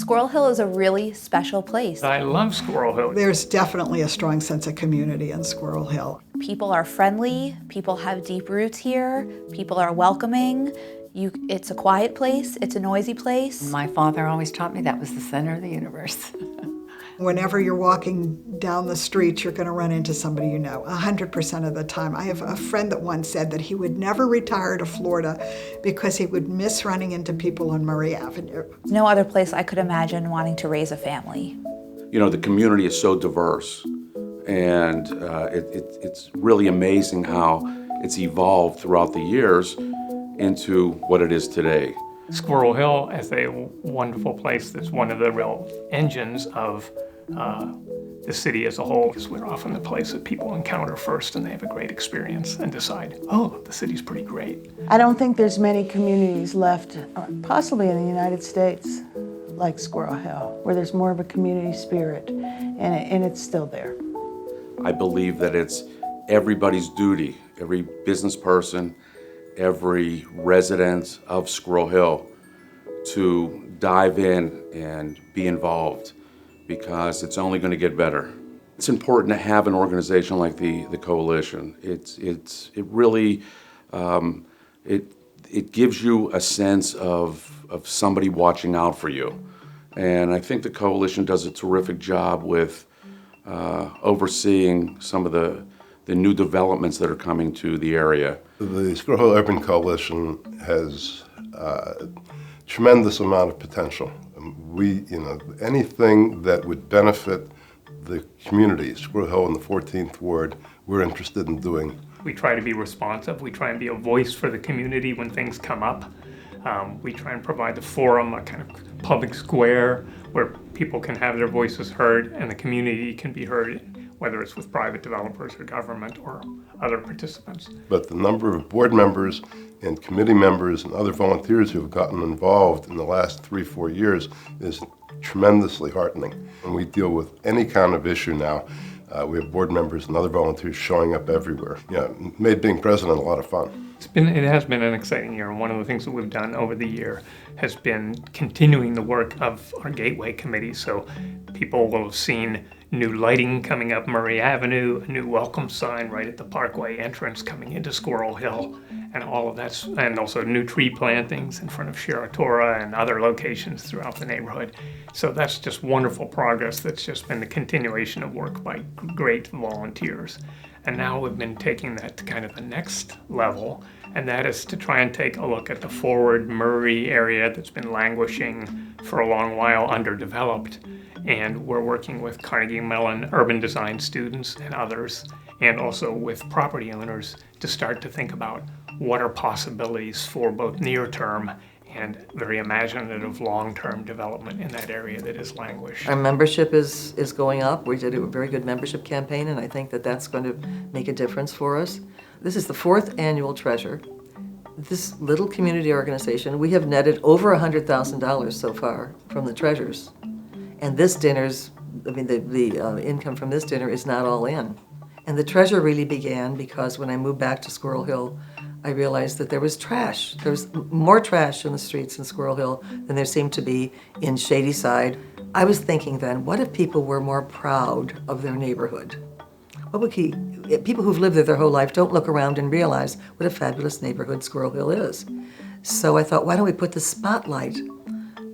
Squirrel Hill is a really special place. I love Squirrel Hill. There's definitely a strong sense of community in Squirrel Hill. People are friendly, people have deep roots here, people are welcoming. It's a quiet place, it's a noisy place. My father always taught me that was the center of the universe. Whenever you're walking down the street, you're going to run into somebody you know, 100% of the time. I have a friend that once said that he would never retire to Florida because he would miss running into people on Murray Avenue. No other place I could imagine wanting to raise a family. You know, the community is so diverse, and it's really amazing how it's evolved throughout the years into what it is today. Squirrel Hill is a wonderful place that's one of the real engines of the city as a whole. Because we're often the place that people encounter first and they have a great experience and decide, oh, the city's pretty great. I don't think there's many communities left, possibly in the United States, like Squirrel Hill, where there's more of a community spirit, and it's still there. I believe that it's everybody's duty, every business person, every resident of Squirrel Hill, to dive in and be involved, because it's only going to get better. It's important to have an organization like the Coalition. It really it gives you a sense of somebody watching out for you, and I think the Coalition does a terrific job with overseeing some of the new developments that are coming to the area. The Squirrel Hill Urban Coalition has a tremendous amount of potential. Anything that would benefit the community, Squirrel Hill and the 14th Ward, we're interested in doing. We try to be responsive. We try and be a voice for the community when things come up. We try and provide the forum, a kind of public square where people can have their voices heard and the community can be heard, whether it's with private developers or government or other participants. But the number of board members and committee members and other volunteers who have gotten involved in the last 3-4 years is tremendously heartening. When we deal with any kind of issue now, we have board members and other volunteers showing up everywhere. Yeah, made being president a lot of fun. It has been an exciting year, and one of the things that we've done over the year has been continuing the work of our Gateway Committee. So people will have seen new lighting coming up Murray Avenue, a new welcome sign right at the Parkway entrance coming into Squirrel Hill, and all of that, and also new tree plantings in front of Sheratora and other locations throughout the neighborhood. So that's just wonderful progress. That's just been the continuation of work by great volunteers. And now we've been taking that to kind of the next level, and that is to try and take a look at the forward Murray area that's been languishing for a long while, underdeveloped. And we're working with Carnegie Mellon urban design students and others, and also with property owners to start to think about what are possibilities for both near-term and very imaginative long-term development in that area that is languished. Our membership is going up. We did a very good membership campaign, and I think that that's going to make a difference for us. This is the 4th annual Treasure. This little community organization, we have netted over $100,000 so far from the Treasures. And this dinner's, the income from this dinner is not all in. And the Treasure really began because when I moved back to Squirrel Hill, I realized that there was trash. There was more trash in the streets in Squirrel Hill than there seemed to be in Shady Side. I was thinking then, what if people were more proud of their neighborhood? People who've lived there their whole life don't look around and realize what a fabulous neighborhood Squirrel Hill is. So I thought, why don't we put the spotlight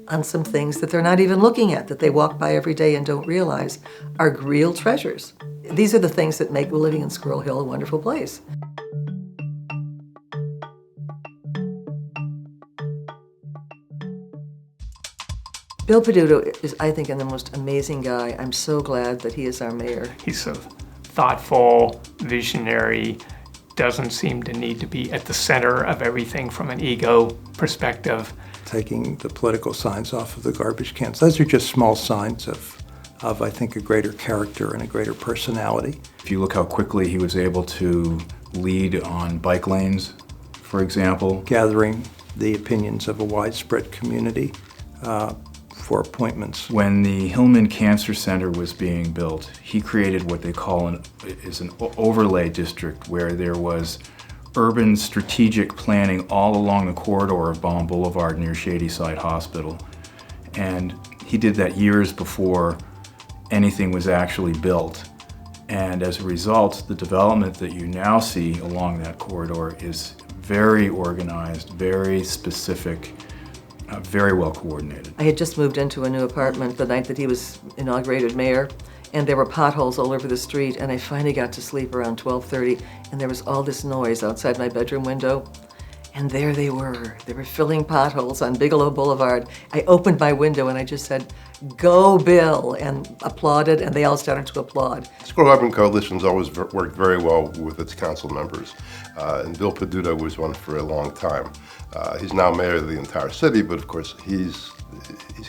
on some things that they're not even looking at, that they walk by every day and don't realize are real treasures. These are the things that make living in Squirrel Hill a wonderful place. Bill Peduto is, I think, the most amazing guy. I'm so glad that he is our mayor. He's so thoughtful, visionary, doesn't seem to need to be at the center of everything from an ego perspective. Taking the political signs off of the garbage cans. Those are just small signs of I think, a greater character and a greater personality. If you look how quickly he was able to lead on bike lanes, for example. Gathering the opinions of a widespread community for appointments. When the Hillman Cancer Center was being built, he created what they call an overlay district, where there was urban strategic planning all along the corridor of Baum Boulevard near Shady Side Hospital. And He did that years before anything was actually built. And as a result, the development that you now see along that corridor is very organized, very specific, very well coordinated. I had just moved into a new apartment the night that he was inaugurated mayor, and there were potholes all over the street, and I finally got to sleep around 12:30, and there was all this noise outside my bedroom window. And there they were filling potholes on Bigelow Boulevard. I opened my window and I just said, "Go, Bill," and applauded, and they all started to applaud. Squirrel Urban Coalition's always worked very well with its council members, and Bill Peduto was one for a long time. He's now mayor of the entire city, but of course he's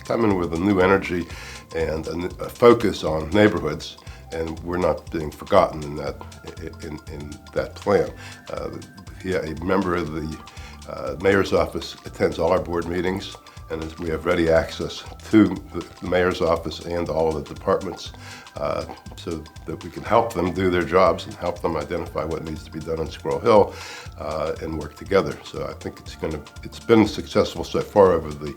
come in with a new energy and a focus on neighborhoods, and we're not being forgotten in that plan. A member of the mayor's office attends all our board meetings, and we have ready access to the mayor's office and all of the departments so that we can help them do their jobs and help them identify what needs to be done in Squirrel Hill and work together. So I think it's been successful so far over the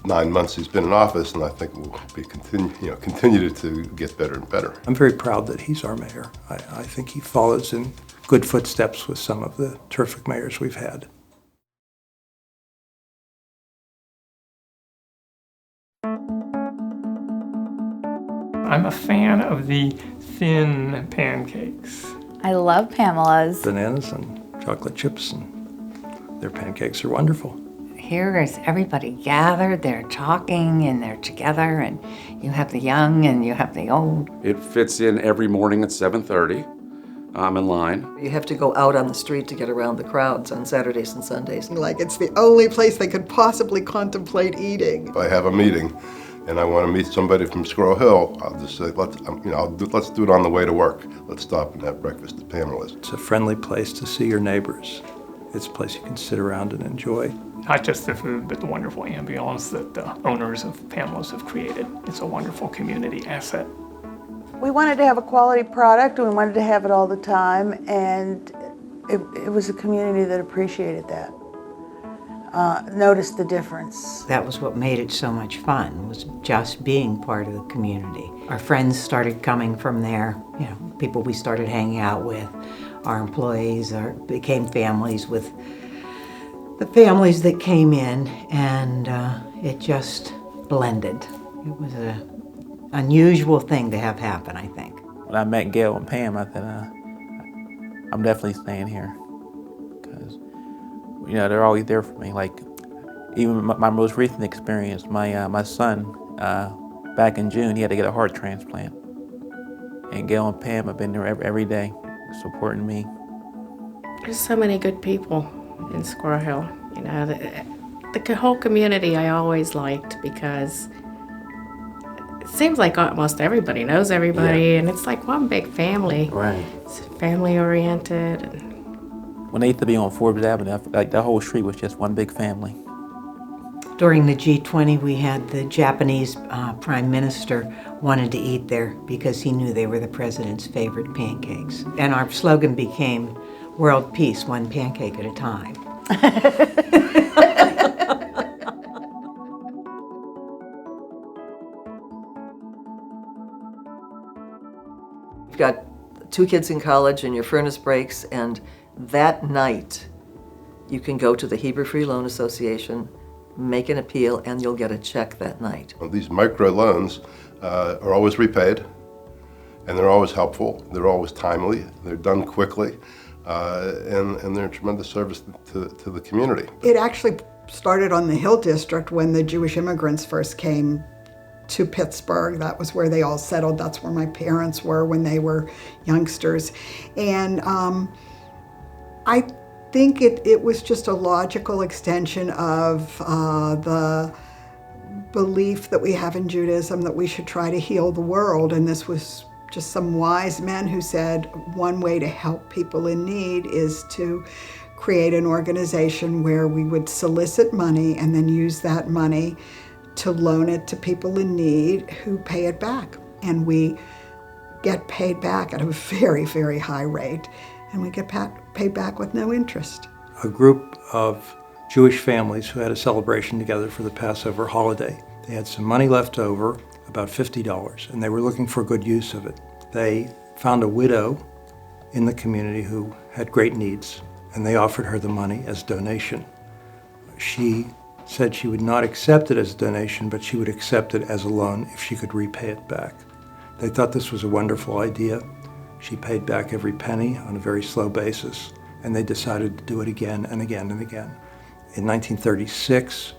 9 months he's been in office, and I think we'll be continue to get better and better. I'm very proud that he's our mayor. I think he follows in good footsteps with some of the terrific mayors we've had. I'm a fan of the thin pancakes. I love Pamela's. Bananas and chocolate chips, and their pancakes are wonderful. Here is everybody gathered, they're talking and they're together, and you have the young and you have the old. It fits in every morning at 7:30. I'm in line. You have to go out on the street to get around the crowds on Saturdays and Sundays. Like it's the only place they could possibly contemplate eating. If I have a meeting and I want to meet somebody from Squirrel Hill, I'll just say, let's do it on the way to work. Let's stop and have breakfast at Pamela's. It's a friendly place to see your neighbors. It's a place you can sit around and enjoy. Not just the food, but the wonderful ambiance that the owners of Pamela's have created. It's a wonderful community asset. We wanted to have a quality product, and we wanted to have it all the time, and it was a community that appreciated that, noticed the difference. That was what made it so much fun, was just being part of the community. Our friends started coming from there, people we started hanging out with. Our employees became families with the families that came in, and it just blended. It was an unusual thing to have happen, I think. When I met Gail and Pam, I said, I'm definitely staying here. Because, they're always there for me. Like, even my most recent experience, my son, back in June, he had to get a heart transplant. And Gail and Pam have been there every day, supporting me. There's so many good people in Squirrel Hill. The whole community I always liked, because it seems like almost everybody knows everybody, and it's like one big family. Right. It's family oriented. When they used to be on Forbes Avenue, like the whole street was just one big family. During the G20, we had the Japanese Prime Minister wanted to eat there because he knew they were the president's favorite pancakes. And our slogan became, "World Peace, one pancake at a time." You've got 2 kids in college and your furnace breaks, and that night you can go to the Hebrew Free Loan Association, make an appeal, and you'll get a check that night. Well, these micro loans are always repaid, and they're always helpful, they're always timely, they're done quickly, and they're a tremendous service to the community. It actually started on the Hill District when the Jewish immigrants first came to Pittsburgh. That was where they all settled. That's where my parents were when they were youngsters. And I think it was just a logical extension of the belief that we have in Judaism that we should try to heal the world. And this was just some wise men who said one way to help people in need is to create an organization where we would solicit money and then use that money to loan it to people in need who pay it back. And we get paid back at a very, very high rate, and we get paid back with no interest. A group of Jewish families who had a celebration together for the Passover holiday They had some money left over, about $50, and they were looking for good use of it. They found a widow in the community who had great needs, and they offered her the money as donation. She said she would not accept it as a donation, but she would accept it as a loan if she could repay it back. They thought this was a wonderful idea. She paid back every penny on a very slow basis, and they decided to do it again and again and again. In 1936,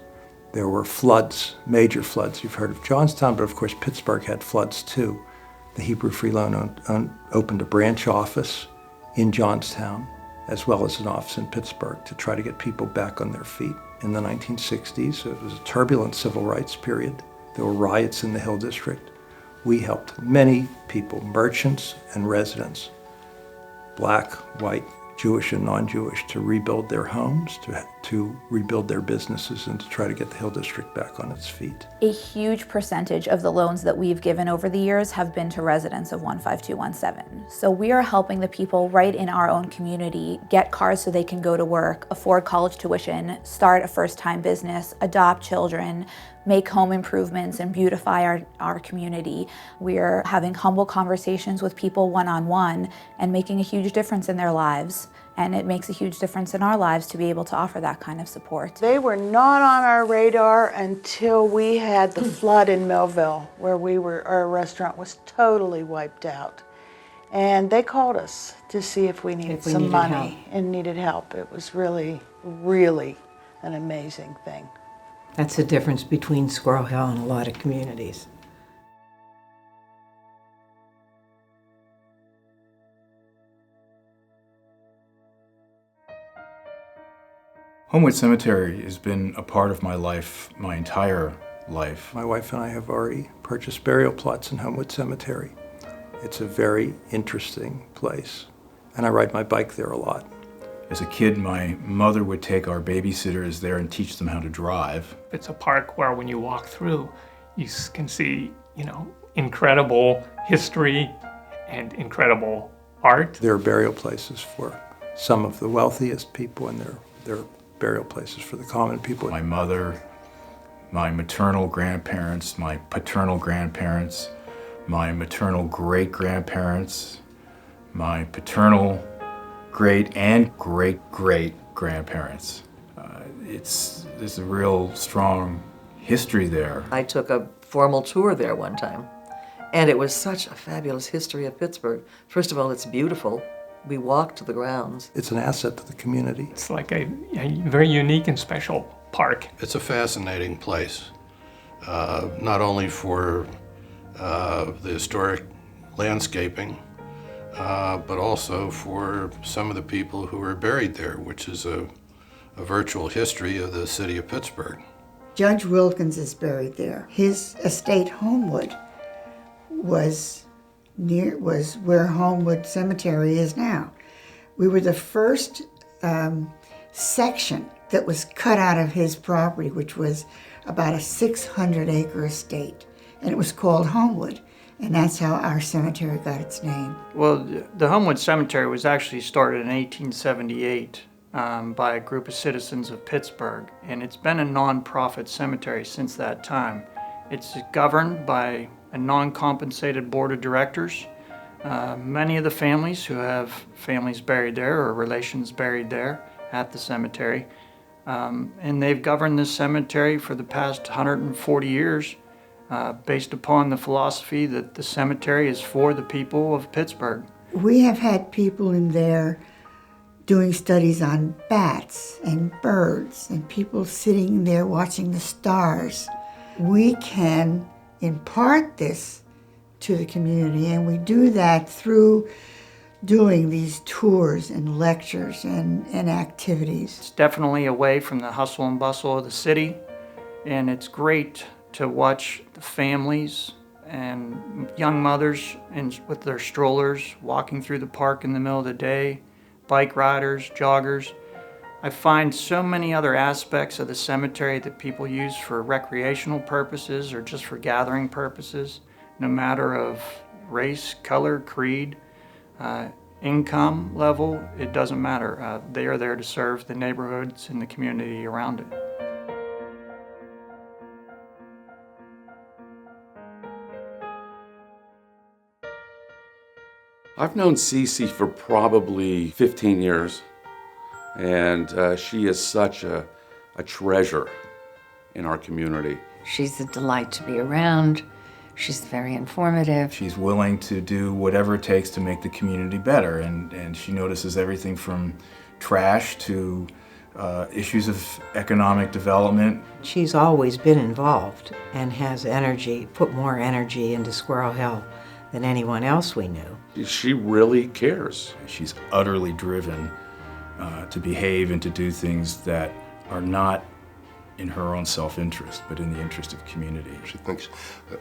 there were floods, major floods. You've heard of Johnstown, but of course Pittsburgh had floods too. The Hebrew Free Loan opened a branch office in Johnstown, as well as an office in Pittsburgh, to try to get people back on their feet. In the 1960s, it was a turbulent civil rights period. There were riots in the Hill District. We helped many people, merchants and residents, black, white, Jewish and non-Jewish, to rebuild their homes, to rebuild their businesses, and to try to get the Hill District back on its feet. A huge percentage of the loans that we've given over the years have been to residents of 15217. So we are helping the people right in our own community get cars so they can go to work, afford college tuition, start a first-time business, adopt children, make home improvements, and beautify our community. We're having humble conversations with people one-on-one and making a huge difference in their lives. And it makes a huge difference in our lives to be able to offer that kind of support. They were not on our radar until we had the flood in Millville, where our restaurant was totally wiped out. And they called us to see if we needed some money and needed help. It was really, really an amazing thing. That's the difference between Squirrel Hill and a lot of communities. Homewood Cemetery has been a part of my life, my entire life. My wife and I have already purchased burial plots in Homewood Cemetery. It's a very interesting place, and I ride my bike there a lot. As a kid, my mother would take our babysitters there and teach them how to drive. It's a park where when you walk through, you can see, incredible history and incredible art. There are burial places for some of the wealthiest people, and there are burial places for the common people. My mother, my maternal grandparents, my paternal grandparents, my maternal great-grandparents, my paternal great and great-great-grandparents. There's a real strong history there. I took a formal tour there one time, and it was such a fabulous history of Pittsburgh. First of all, it's beautiful. We walked the grounds. It's an asset to the community. It's like a very unique and special park. It's a fascinating place, not only for the historic landscaping, but also for some of the people who are buried there, which is a virtual history of the city of Pittsburgh. Judge Wilkins is buried there. His estate, Homewood, was where Homewood Cemetery is now. We were the first section that was cut out of his property, which was about a 600-acre estate, and it was called Homewood. And that's how our cemetery got its name. Well, the Homewood Cemetery was actually started in 1878 by a group of citizens of Pittsburgh, and it's been a non-profit cemetery since that time. It's governed by a non-compensated board of directors. Many of the families who have families buried there or relations buried there at the cemetery, and they've governed this cemetery for the past 140 years. Based upon the philosophy that the cemetery is for the people of Pittsburgh. We have had people in there doing studies on bats and birds and people sitting there watching the stars. We can impart this to the community, and we do that through doing these tours and lectures and activities. It's definitely away from the hustle and bustle of the city, and it's great to watch the families and young mothers with their strollers walking through the park in the middle of the day, bike riders, joggers. I find so many other aspects of the cemetery that people use for recreational purposes or just for gathering purposes, no matter of race, color, creed, income level, it doesn't matter. They are there to serve the neighborhoods and the community around it. I've known Ceci for probably 15 years, and she is such a treasure in our community. She's a delight to be around. She's very informative. She's willing to do whatever it takes to make the community better, and she notices everything from trash to issues of economic development. She's always been involved and has energy, put more energy into Squirrel Hill than anyone else we knew. She really cares. She's utterly driven to behave and to do things that are not in her own self-interest, but in the interest of community. She thinks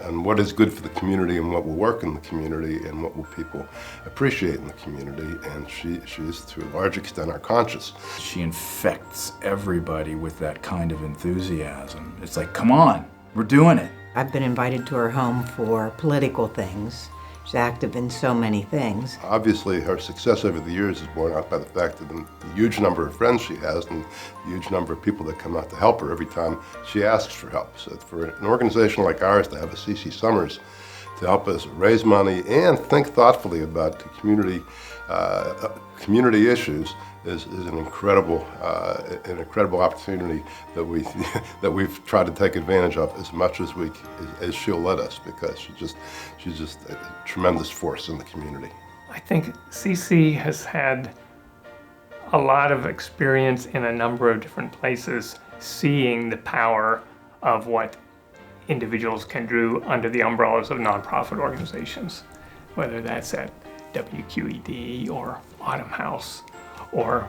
on what is good for the community and what will work in the community and what will people appreciate in the community, and she is to a large extent our conscience. She infects everybody with that kind of enthusiasm. It's like, come on, we're doing it. I've been invited to her home for political things. She's active in so many things. Obviously, her success over the years is borne out by the fact that the huge number of friends she has and the huge number of people that come out to help her every time she asks for help. So for an organization like ours to have a Ceci Sommers to help us raise money and think thoughtfully about the community issues is an incredible opportunity that we've tried to take advantage of as much as she'll let us, because she's just a tremendous force in the community. I think Ceci has had a lot of experience in a number of different places, seeing the power of what individuals can do under the umbrellas of nonprofit organizations, whether that's at WQED or Autumn House or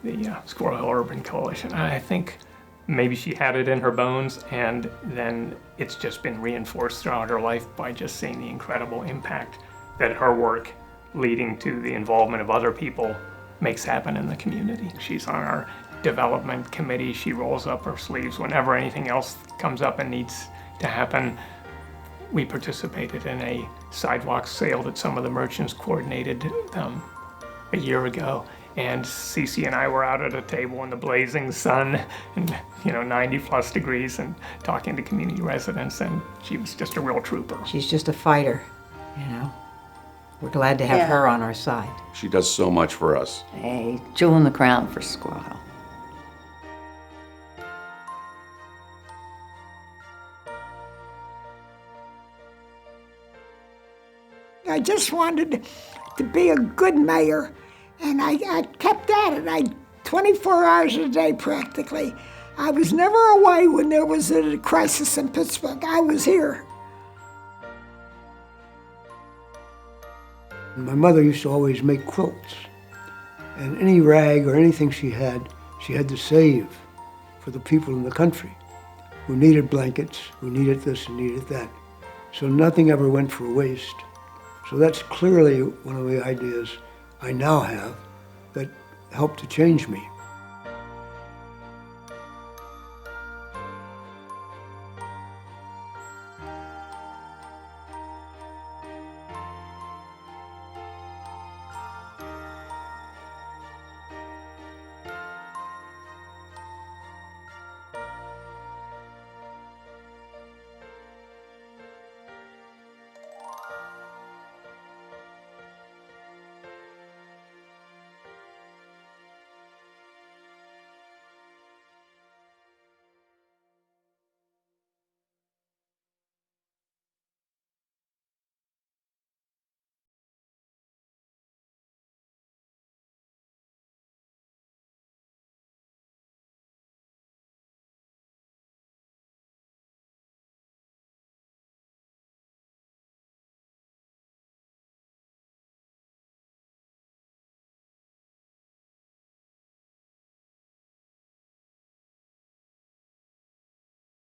the Squirrel Hill Urban Coalition. I think maybe she had it in her bones, and then it's just been reinforced throughout her life by just seeing the incredible impact that her work leading to the involvement of other people makes happen in the community. She's on our development committee. She rolls up her sleeves whenever anything else comes up and needs to happen. We participated in a sidewalk sale that some of the merchants coordinated a year ago, and Ceci and I were out at a table in the blazing sun and 90 plus degrees and talking to community residents, and she was just a real trooper. She's just a fighter, We're glad to have her on our side. She does so much for us. A jewel in the crown for Squirrel Hill. I just wanted to be a good mayor, and I kept at it. 24 hours a day practically. I was never away when there was a crisis in Pittsburgh. I was here. My mother used to always make quilts, and any rag or anything she had to save for the people in the country who needed blankets, who needed this and needed that. So nothing ever went for waste. So that's clearly one of the ideas I now have that helped to change me.